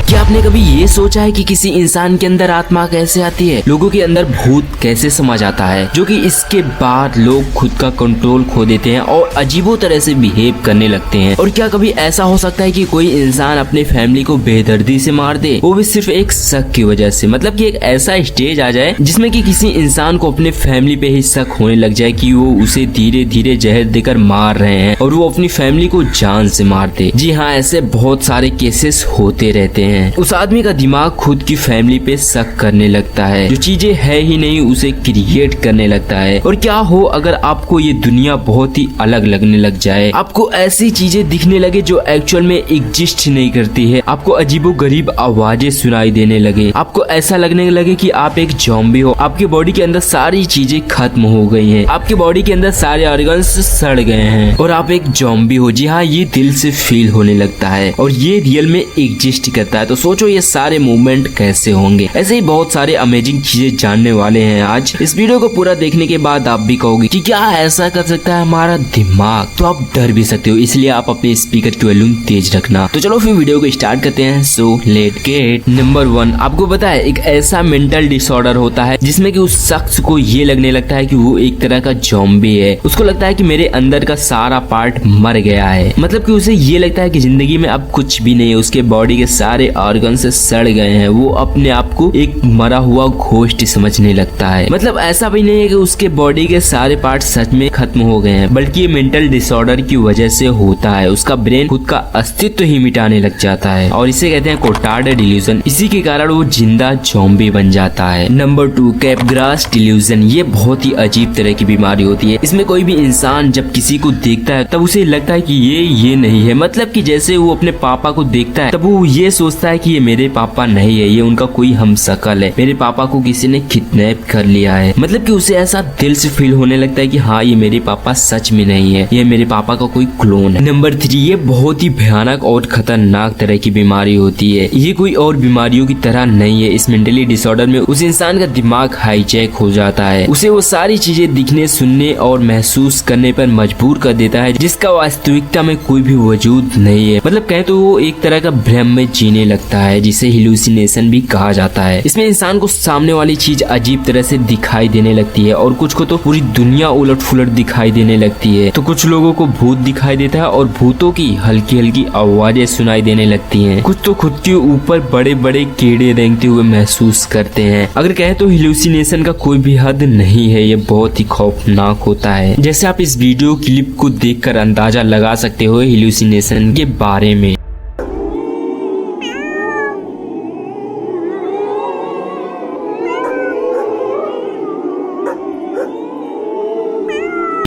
क्या आपने कभी ये सोचा है कि किसी इंसान के अंदर आत्मा कैसे आती है, लोगों के अंदर भूत कैसे समा जाता है, जो कि इसके बाद लोग खुद का कंट्रोल खो देते हैं और अजीबो तरह से बिहेव करने लगते हैं। और क्या कभी ऐसा हो सकता है कि कोई इंसान अपने फैमिली को बेदर्दी से मार दे, वो भी सिर्फ एक शक की वजह से। मतलब कि एक ऐसा स्टेज आ जाए जिसमें कि किसी इंसान को अपने फैमिली पे ही शक होने लग जाए कि वो उसे धीरे धीरे जहर देकर मार रहे हैं और वो अपनी फैमिली को जान से मार दे। जी हाँ, ऐसे बहुत सारे केसेस होते रहते हैं। उस आदमी का दिमाग खुद की फैमिली पे शक करने लगता है, जो चीजें है ही नहीं उसे क्रिएट करने लगता है। और क्या हो अगर आपको ये दुनिया बहुत ही अलग लगने लग जाए, आपको ऐसी चीजें दिखने लगे जो एक्चुअल में एग्जिस्ट नहीं करती है, आपको अजीबो गरीब आवाजें सुनाई देने लगे, आपको ऐसा लगने लगे कि आप एक ज़ॉम्बी हो, आपके बॉडी के अंदर सारी चीजें खत्म हो गई हैं, आपके बॉडी के अंदर सारे ऑर्गन्स सड़ गए हैं और आप एक ज़ॉम्बी हो। जी हाँ, ये दिल से फील होने लगता है और ये रियल में एग्जिस्ट करता है। तो सोचो ये सारे मूवमेंट कैसे होंगे। ऐसे ही बहुत सारे अमेजिंग चीजें जानने वाले हैं आज। इस वीडियो को पूरा देखने के बाद आप भी कहोगे कि क्या ऐसा कर सकता है हमारा दिमाग, तो आप डर भी सकते हो, इसलिए आप अपने स्पीकर की वॉल्यूम तेज रखना। तो चलो फिर वीडियो को स्टार्ट करते हैं। So let get. नंबर 1, आपको पता है एक ऐसा मेंटल डिसऑर्डर होता है जिसमें कि उस शख्स को ये लगने लगता है कि वो एक तरह का ज़ॉम्बी है। उसको लगता है कि मेरे अंदर का सारा पार्ट मर गया है। मतलब कि उसे ये लगता है कि जिंदगी में अब कुछ भी नहीं है, उसके बॉडी के सारे ऑर्गन से सड़ गए हैं। वो अपने आप को एक मरा हुआ घोस्ट समझने लगता है। मतलब ऐसा भी नहीं है कि उसके बॉडी के सारे पार्ट सच में खत्म हो गए हैं, बल्कि ये मेंटल डिसऑर्डर की वजह से होता है। उसका ब्रेन खुद का अस्तित्व ही मिटाने लग जाता है और इसे कहते हैं कोटार्ड डिल्यूजन। इसी के कारण वो जिंदा ज़ॉम्बी बन जाता है। Number 2, Capgras delusion. ये बहुत ही अजीब तरह की बीमारी होती है। इसमें कोई भी इंसान जब किसी को देखता है तब उसे लगता है कि ये नहीं है। मतलब कि जैसे वो अपने पापा को देखता है तब वो ये सोचता है कि ये मेरे पापा नहीं है, ये उनका कोई हमशक्ल है, मेरे पापा को किसी ने किडनैप कर लिया है। मतलब कि उसे ऐसा दिल से फील होने लगता है कि हाँ ये मेरे पापा सच में नहीं है, ये मेरे पापा का कोई क्लोन है। नंबर 3, ये बहुत ही भयानक और खतरनाक तरह की बीमारी होती है। ये कोई और बीमारियों की तरह नहीं है। इस मेंटली डिसऑर्डर में उस इंसान का दिमाग हाईजैक हो जाता है, उसे वो सारी चीजें दिखने, सुनने और महसूस करने पर मजबूर कर देता है जिसका वास्तविकता में कोई भी वजूद नहीं है। मतलब कहें तो वो एक तरह का भ्रम में जीने लगता है, जिसे हेलुसिनेशन भी कहा जाता है। इसमें इंसान को सामने वाली चीज अजीब तरह से दिखाई देने लगती है और कुछ को तो पूरी दुनिया उलट फुलट दिखाई देने लगती है। तो कुछ लोगों को भूत दिखाई देता है और भूतों की हल्की हल्की आवाजें सुनाई देने लगती हैं। कुछ तो खुद के ऊपर बड़े बड़े कीड़े रेंगते हुए महसूस करते हैं। अगर कहे तो हेलुसिनेशन का कोई भी हद नहीं है, ये बहुत ही खौफनाक होता है। जैसे आप इस वीडियो क्लिप को देखकर अंदाजा लगा सकते हो हेलुसिनेशन के बारे में।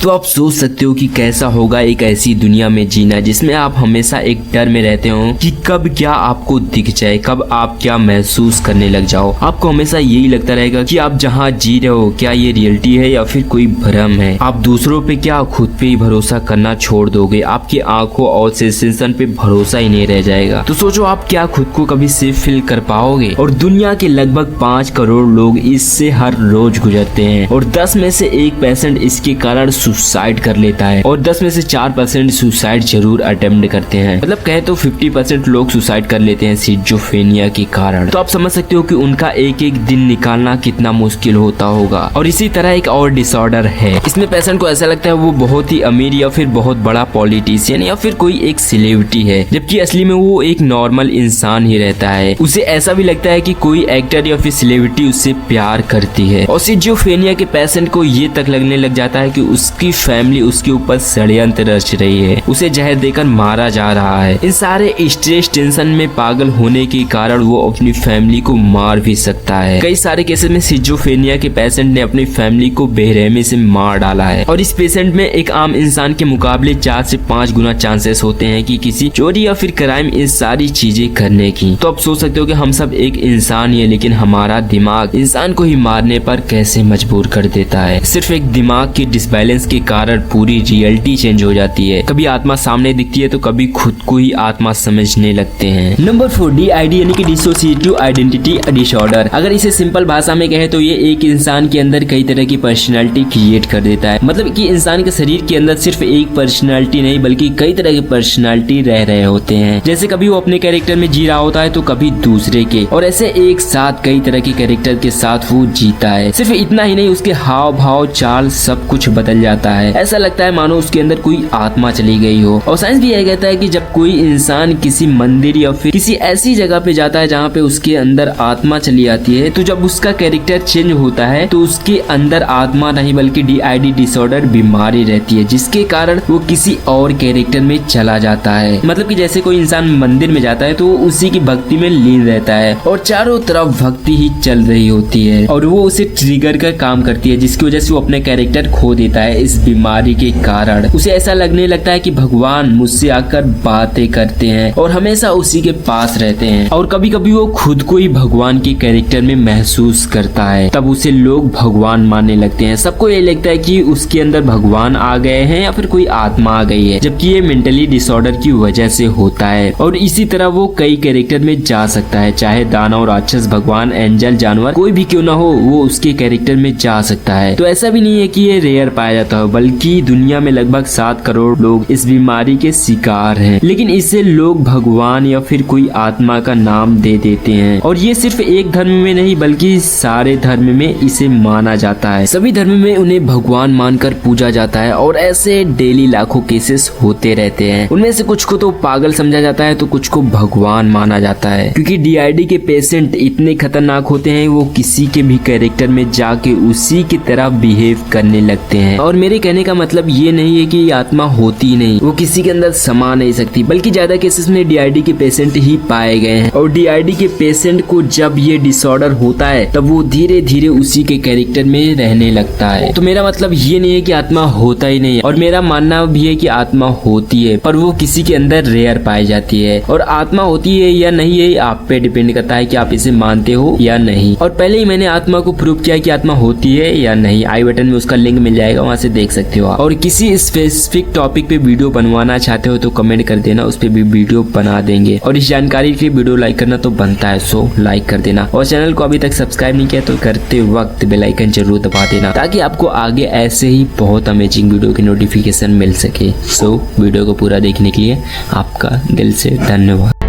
तो आप सोच सकते हो कि कैसा होगा एक ऐसी दुनिया में जीना जिसमें आप हमेशा एक डर में रहते हो कि कब क्या आपको दिख जाए, कब आप क्या महसूस करने लग जाओ। आपको हमेशा यही लगता रहेगा कि आप जहाँ जी रहे हो क्या ये रियलिटी है या फिर कोई भ्रम है। आप दूसरों पे क्या खुद पे ही भरोसा करना छोड़ दोगे, आपकी आंखों और सेंसेशन पे भरोसा ही नहीं रह जाएगा। तो सोचो आप क्या खुद को कभी सेफ फील कर पाओगे। और दुनिया के लगभग 5 करोड़ लोग इससे हर रोज गुजरते हैं और 10 में से 1% इसके कारण सुसाइड कर लेता है और 10 में से 4% सुसाइड जरूर अटेम्प्ट करते हैं। मतलब कहे तो 50% लोग सुसाइड कर लेते हैं सिजोफ्रेनिया के कारण। तो आप समझ सकते हो कि उनका एक एक दिन निकालना कितना मुश्किल होता होगा। और इसी तरह एक और डिसऑर्डर है, इसमें पेशेंट को ऐसा लगता है वो बहुत ही अमीर या फिर बहुत बड़ा पॉलिटिशियन या फिर कोई एक सेलिब्रिटी है, जबकि असली में वो एक नॉर्मल इंसान ही रहता है। उसे ऐसा भी लगता है कि कोई एक्टर या फिर सेलिब्रिटी उससे प्यार करती है। और सिजोफ्रेनिया के पेशेंट को ये तक लगने लग जाता है कि उसकी फैमिली उसके ऊपर षड्यंत्र रच रही है, उसे जहर देकर मारा जा रहा है। इन सारे स्ट्रेस टेंशन में पागल होने के कारण वो अपनी फैमिली को मार भी सकता है। कई सारे केसेस में सिजोफ्रेनिया के पेशेंट ने अपनी फैमिली को बेरहमी से मार डाला है। और इस पेशेंट में एक आम इंसान के मुकाबले 4 से 5 गुना चांसेस होते हैं कि किसी चोरी या फिर क्राइम इन सारी चीजें करने की। तो आप सोच सकते हो कि हम सब एक इंसान ही है, लेकिन हमारा दिमाग इंसान को ही मारने पर कैसे मजबूर कर देता है। सिर्फ एक दिमाग की डिसबैलेंस जिसके कारण पूरी रियलिटी चेंज हो जाती है। कभी आत्मा सामने दिखती है तो कभी खुद को ही आत्मा समझने लगते हैं। नंबर 4 DID यानी कि डिसोसिएटिव आइडेंटिटी डिसऑर्डर। अगर इसे सिंपल भाषा में कहे तो ये एक इंसान के अंदर कई तरह की पर्सनालिटी क्रिएट कर देता है। मतलब कि इंसान के शरीर के अंदर सिर्फ एक पर्सनालिटी नहीं बल्कि कई तरह की पर्सनालिटी रह रहे होते हैं। जैसे कभी वो अपने कैरेक्टर में जी रहा होता है तो कभी दूसरे के, और ऐसे एक साथ कई तरह के कैरेक्टर के साथ वो जीता है। सिर्फ इतना ही नहीं, उसके हाव भाव चाल सब कुछ बदल जाता है। ऐसा लगता है मानो उसके अंदर कोई आत्मा चली गई हो। और साइंस भी यह कहता है कि जब कोई इंसान किसी मंदिर या फिर किसी ऐसी जगह पे जाता है जहाँ पे उसके अंदर आत्मा चली आती है, तो जब उसका कैरेक्टर चेंज होता है तो उसके अंदर आत्मा नहीं बल्कि DID डिसऑर्डर बीमारी रहती है, जिसके कारण वो किसी और कैरेक्टर में चला जाता है। मतलब कि जैसे कोई इंसान मंदिर में जाता है तो उसी की भक्ति में लीन रहता है और चारों तरफ भक्ति ही चल रही होती है और वो उसे ट्रिगर कर काम करती है, जिसकी वजह से वो अपने कैरेक्टर खो देता है। इस बीमारी के कारण उसे ऐसा लगने लगता है कि भगवान मुझसे आकर बातें करते हैं और हमेशा उसी के पास रहते हैं, और कभी कभी वो खुद को ही भगवान के कैरेक्टर में महसूस करता है। तब उसे लोग भगवान मानने लगते हैं। सबको ये लगता है कि उसके अंदर भगवान आ गए हैं या फिर कोई आत्मा आ गई है, जबकि ये मेंटली डिसऑर्डर की वजह से होता है। और इसी तरह वो कई कैरेक्टर में जा सकता है, चाहे दानव, राक्षस, भगवान, एंजल, जानवर कोई भी क्यों ना हो, वो उसके कैरेक्टर में जा सकता है। तो ऐसा भी नहीं है कि ये रेयर पाया जाता हो, बल्कि दुनिया में लगभग 7 करोड़ लोग इस बीमारी के शिकार हैं। लेकिन इसे लोग भगवान या फिर कोई आत्मा का नाम दे देते हैं, और ये सिर्फ एक धर्म में नहीं बल्कि सारे धर्म में इसे माना जाता है। सभी धर्म में उन्हें भगवान मानकर पूजा जाता है और ऐसे डेली लाखों केसेस होते रहते हैं। उनमें से कुछ को तो पागल समझा जाता है तो कुछ को भगवान माना जाता है, क्योंकि DID के पेशेंट इतने खतरनाक होते हैं वो किसी के भी कैरेक्टर में जाके उसी की तरह बिहेव करने लगते हैं। और मेरे कहने का मतलब ये नहीं है कि आत्मा होती नहीं, वो किसी के अंदर समा नहीं सकती, बल्कि ज्यादा केसेस में DID के पेशेंट ही पाए गए हैं। और DID के पेशेंट को जब ये डिसऑर्डर होता है तब वो धीरे धीरे उसी के कैरेक्टर में रहने लगता है। तो मेरा मतलब ये नहीं है कि आत्मा होता ही नहीं है, और मेरा मानना भी है कि आत्मा होती है पर वो किसी के अंदर रेयर पाई जाती है। और आत्मा होती है या नहीं है आप पे डिपेंड करता है कि आप इसे मानते हो या नहीं। और पहले ही मैंने आत्मा को प्रूव किया कि आत्मा होती है या नहीं। आई बटन में उसका लिंक मिल जाएगा, वहां से देख सकते हो आप। और किसी स्पेसिफिक टॉपिक पे वीडियो बनवाना चाहते हो तो कमेंट कर देना, उस पे भी वीडियो बना देंगे। और इस जानकारी के लिए वीडियो लाइक करना तो बनता है, सो लाइक कर देना। और चैनल को अभी तक सब्सक्राइब नहीं किया तो करते वक्त बेल आइकन जरूर दबा देना, ताकि आपको आगे ऐसे ही बहुत अमेजिंग वीडियो की नोटिफिकेशन मिल सके। सो वीडियो को पूरा देखने के लिए आपका दिल से धन्यवाद।